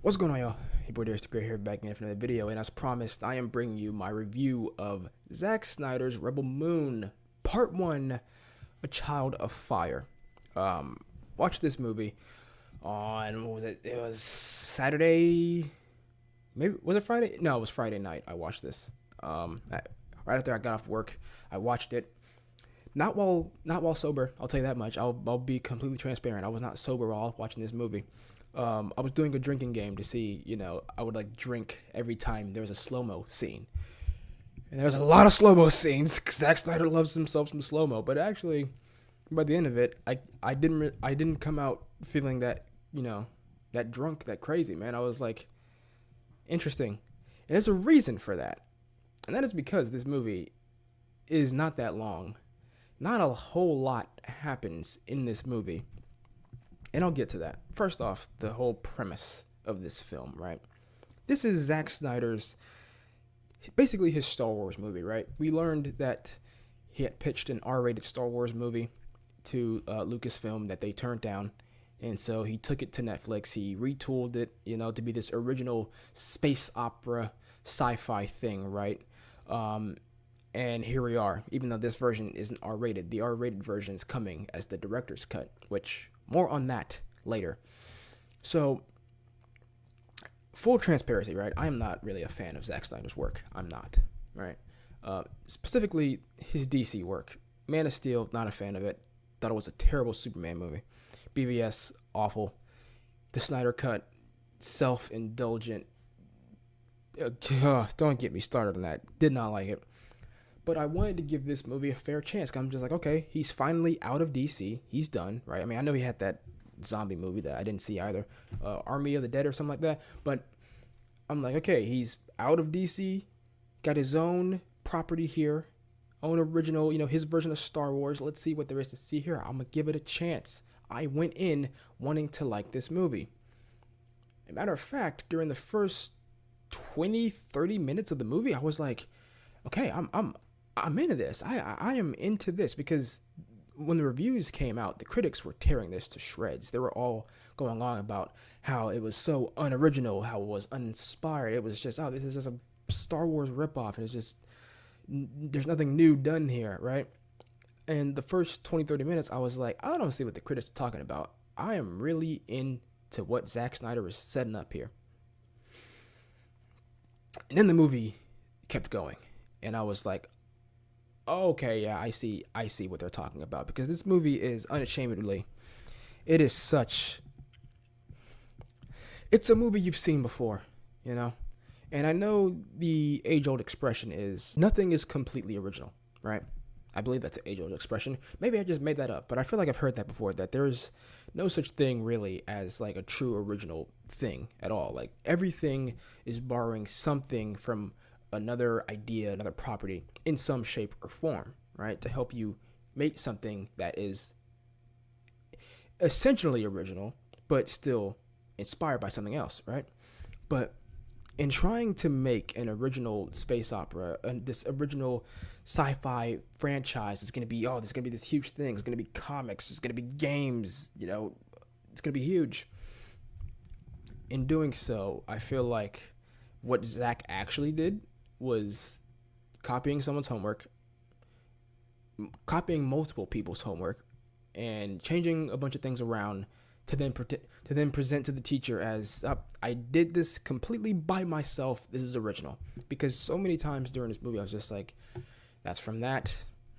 What's going on, y'all? Your boy Darius the Great here, back again for another video, and as promised, I am bringing you my review of Zack Snyder's Rebel Moon, Part 1, A Child of Fire. Watched this movie on, what was it? It was Saturday, maybe, was it Friday? No, it was Friday night I watched this. Right after I got off work, I watched it. Not while sober, I'll tell you that much. I'll be completely transparent. I was not sober while watching this movie. I was doing a drinking game to see, I would like drink every time there was a slow-mo scene. And there was a lot of slow-mo scenes, because Zack Snyder loves himself some slow-mo. But actually, by the end of it, I didn't come out feeling that, that drunk, that crazy, man. I was like, interesting. And there's a reason for that. And that is because this movie is not that long. Not a whole lot happens in this movie. And I'll get to that. First off, the whole premise of this film, right? This is Zack Snyder's, basically his Star Wars movie, right? We learned that he had pitched an R-rated Star Wars movie to Lucasfilm that they turned down. And so he took it to Netflix. He retooled it, to be this original space opera sci-fi thing, right? And here we are. Even though this version isn't R-rated, the R-rated version is coming as the director's cut, which more on that later. So, full transparency, right? I am not really a fan of Zack Snyder's work. I'm not, right? Specifically, his DC work. Man of Steel, not a fan of it. Thought it was a terrible Superman movie. BVS, awful. The Snyder Cut, self-indulgent. Don't get me started on that. Did not like it. But I wanted to give this movie a fair chance. I'm just like, okay, he's finally out of DC. He's done, right? I mean, I know he had that zombie movie that I didn't see either, Army of the Dead or something like that. But I'm like, okay, he's out of DC, got his own property here, own original, his version of Star Wars. Let's see what there is to see here. I'm going to give it a chance. I went in wanting to like this movie. As a matter of fact, during the first 20, 30 minutes of the movie, I was like, okay, I'm into this. I am into this, because when the reviews came out, the critics were tearing this to shreds. They were all going on about how it was so unoriginal, how it was uninspired. It was just, this is just a Star Wars ripoff. And it's just, there's nothing new done here, right? And the first 20, 30 minutes, I was like, I don't see what the critics are talking about. I am really into what Zack Snyder is setting up here. And then the movie kept going. And I was like, okay, yeah, I see what they're talking about, because this movie is unashamedly, it's a movie you've seen before, and I know the age-old expression is nothing is completely original, right? I believe that's an age-old expression. Maybe I just made that up, but I feel like I've heard that before, that there's no such thing really as like a true original thing at all. Like, everything is borrowing something from another idea, another property in some shape or form, right? To help you make something that is essentially original, but still inspired by something else, right? But in trying to make an original space opera, and this original sci-fi franchise is going to be, there's going to be this huge thing. It's going to be comics. It's going to be games. It's going to be huge. In doing so, I feel like what Zack actually did was copying someone's homework, copying multiple people's homework, and changing a bunch of things around to then present to the teacher as, I did this completely by myself. This is original. Because so many times during this movie, I was just like, that's from that,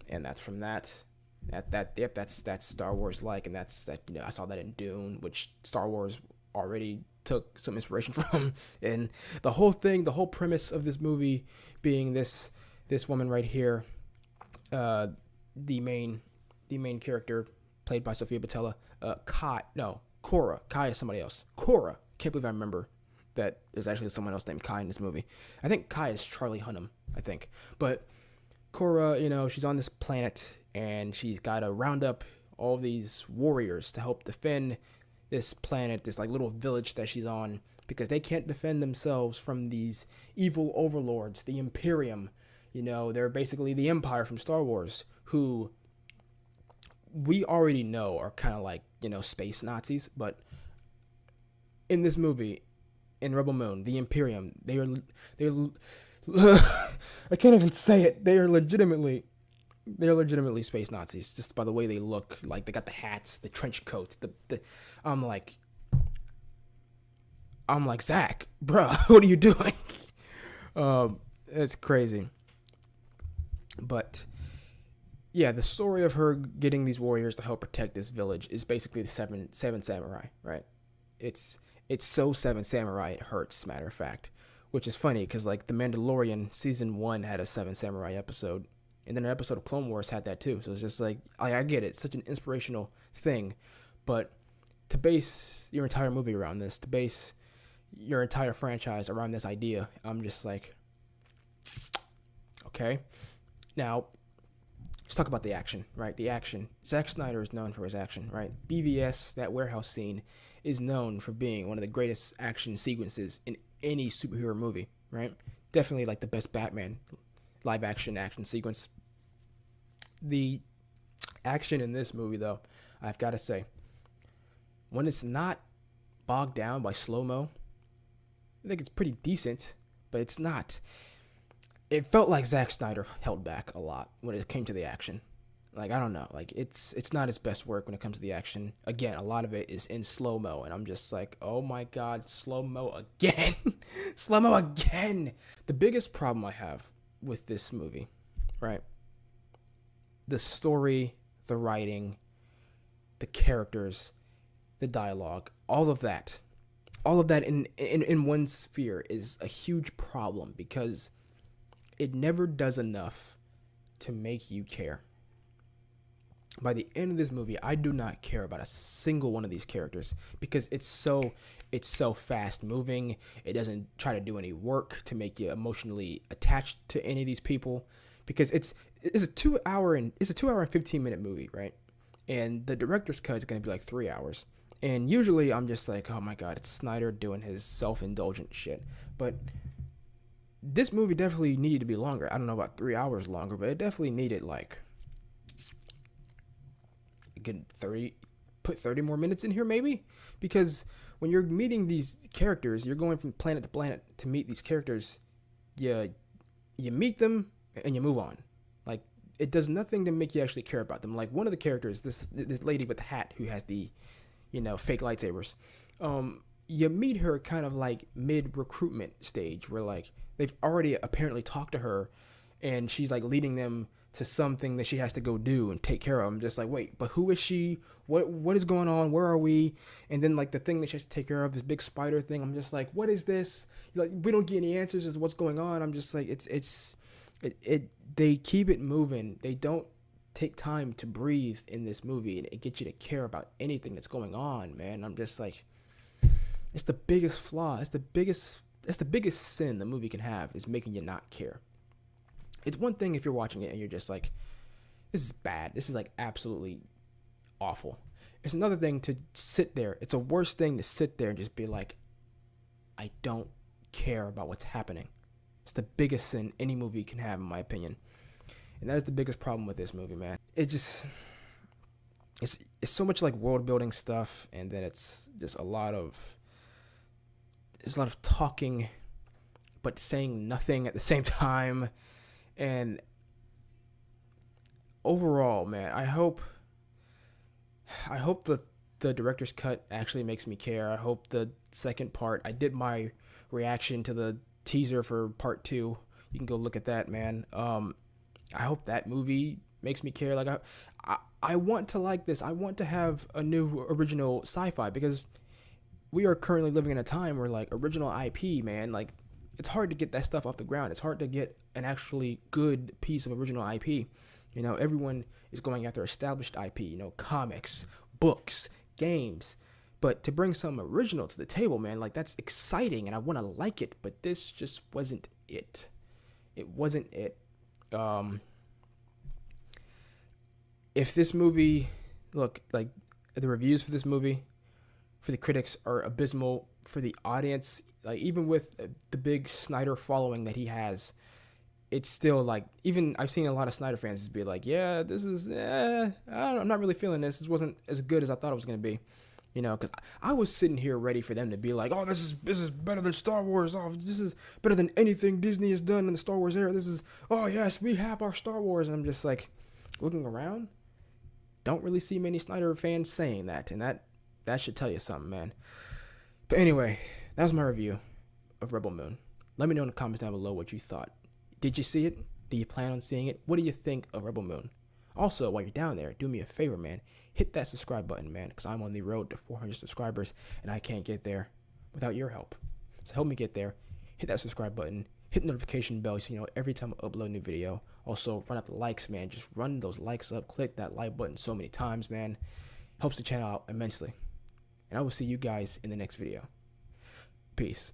and that's from that. Yep, that's Star Wars like, and that's that. I saw that in Dune, which Star Wars already took some inspiration from. And the whole premise of this movie being this woman right here, the main character played by Sofia Boutella, Cora. Kai is somebody else. Cora. Can't believe I remember that there's actually someone else named Kai in this movie. I think Kai is Charlie Hunnam, I think. But Cora, she's on this planet, and she's got to round up all these warriors to help defend this planet, this like little village that she's on, because they can't defend themselves from these evil overlords, the Imperium. They're basically the Empire from Star Wars, who we already know are kind of like, space Nazis. But in this movie, in Rebel Moon, the Imperium, they're I can't even say it. They are legitimately space Nazis just by the way they look. Like they got the hats, the trench coats, the I'm like Zack, bruh, what are you doing? It's crazy. But yeah, the story of her getting these warriors to help protect this village is basically the seven samurai, right? It's so Seven Samurai it hurts. Matter of fact, which is funny because like the Mandalorian season 1 had a Seven Samurai episode, and then an episode of Clone Wars had that too. So it's just like I get it, it's such an inspirational thing, but to base your entire movie around this, to base your entire franchise around this idea, I'm just like, okay. Now, let's talk about the action, right? The action. Zack Snyder is known for his action, right? BVS, that warehouse scene, is known for being one of the greatest action sequences in any superhero movie, right? Definitely like the best Batman live action sequence. The action in this movie, though, I've got to say, when it's not bogged down by slow-mo, I think it's pretty decent, but it's not. It felt like Zack Snyder held back a lot when it came to the action. Like, I don't know. Like, it's not his best work when it comes to the action. Again, a lot of it is in slow-mo, and I'm just like, oh my god, slow-mo again. Slow-mo again. The biggest problem I have with this movie, right? The story, the writing, the characters, the dialogue, all of that in one sphere is a huge problem because it never does enough to make you care. By the end of this movie, I do not care about a single one of these characters because it's so fast moving. It doesn't try to do any work to make you emotionally attached to any of these people because it's a 2 hour and 15-minute movie, right? And the director's cut is going to be like 3 hours. And usually I'm just like, oh my god, it's Snyder doing his self-indulgent shit. But this movie definitely needed to be longer. I don't know about 3 hours longer, but it definitely needed like put 30 more minutes in here maybe, because when you're meeting these characters, you're going from planet to planet to meet these characters. You meet them and you move on. Like it does nothing to make you actually care about them. Like one of the characters, this lady with the hat who has the fake lightsabers. You meet her kind of like mid recruitment stage where like they've already apparently talked to her and she's like leading them to something that she has to go do and take care of. I'm just like, wait, but who is she? What is going on? Where are we? And then like the thing that she has to take care of, this big spider thing. I'm just like, what is this? Like we don't get any answers as to what's going on. I'm just like, they keep it moving. They don't take time to breathe in this movie and it gets you to care about anything that's going on, man. I'm just like, it's the biggest flaw. It's the biggest sin the movie can have is making you not care. It's one thing if you're watching it and you're just like, this is bad. This is like absolutely awful. It's another thing to sit there. It's a worse thing to sit there and just be like, I don't care about what's happening. It's the biggest sin any movie can have, in my opinion. And that is the biggest problem with this movie, man. It's so much like world building stuff, and then it's just a lot of talking, but saying nothing at the same time. And overall, man, I hope the director's cut actually makes me care. I hope the second part, I did my reaction to the teaser for part 2. You can go look at that, man. I hope that movie makes me care. Like I want to like this. I want to have a new original sci-fi because we are currently living in a time where like original IP, man, like it's hard to get that stuff off the ground. It's hard to get an actually good piece of original IP. Everyone is going after established IP, comics, books, games. But to bring something original to the table, man, like that's exciting and I want to like it, but this just wasn't it. It wasn't it. If this movie, look, like the reviews for this movie, for the critics are abysmal, for the audience, like even with the big Snyder following that he has, it's still like, even I've seen a lot of Snyder fans just be like, yeah, this is, I'm not really feeling this. This wasn't as good as I thought it was going to be. You know, because I was sitting here ready for them to be like, "Oh, this is better than Star Wars. Oh, this is better than anything Disney has done in the Star Wars era. This is, oh yes, we have our Star Wars." And I'm just like, looking around, don't really see many Snyder fans saying that, and that should tell you something, man. But anyway, that was my review of Rebel Moon. Let me know in the comments down below what you thought. Did you see it? Do you plan on seeing it? What do you think of Rebel Moon? Also, while you're down there, do me a favor, man. Hit that subscribe button, man, because I'm on the road to 400 subscribers, and I can't get there without your help. So help me get there. Hit that subscribe button. Hit the notification bell so you know every time I upload a new video. Also, run up the likes, man. Just run those likes up. Click that like button so many times, man. Helps the channel out immensely. And I will see you guys in the next video. Peace.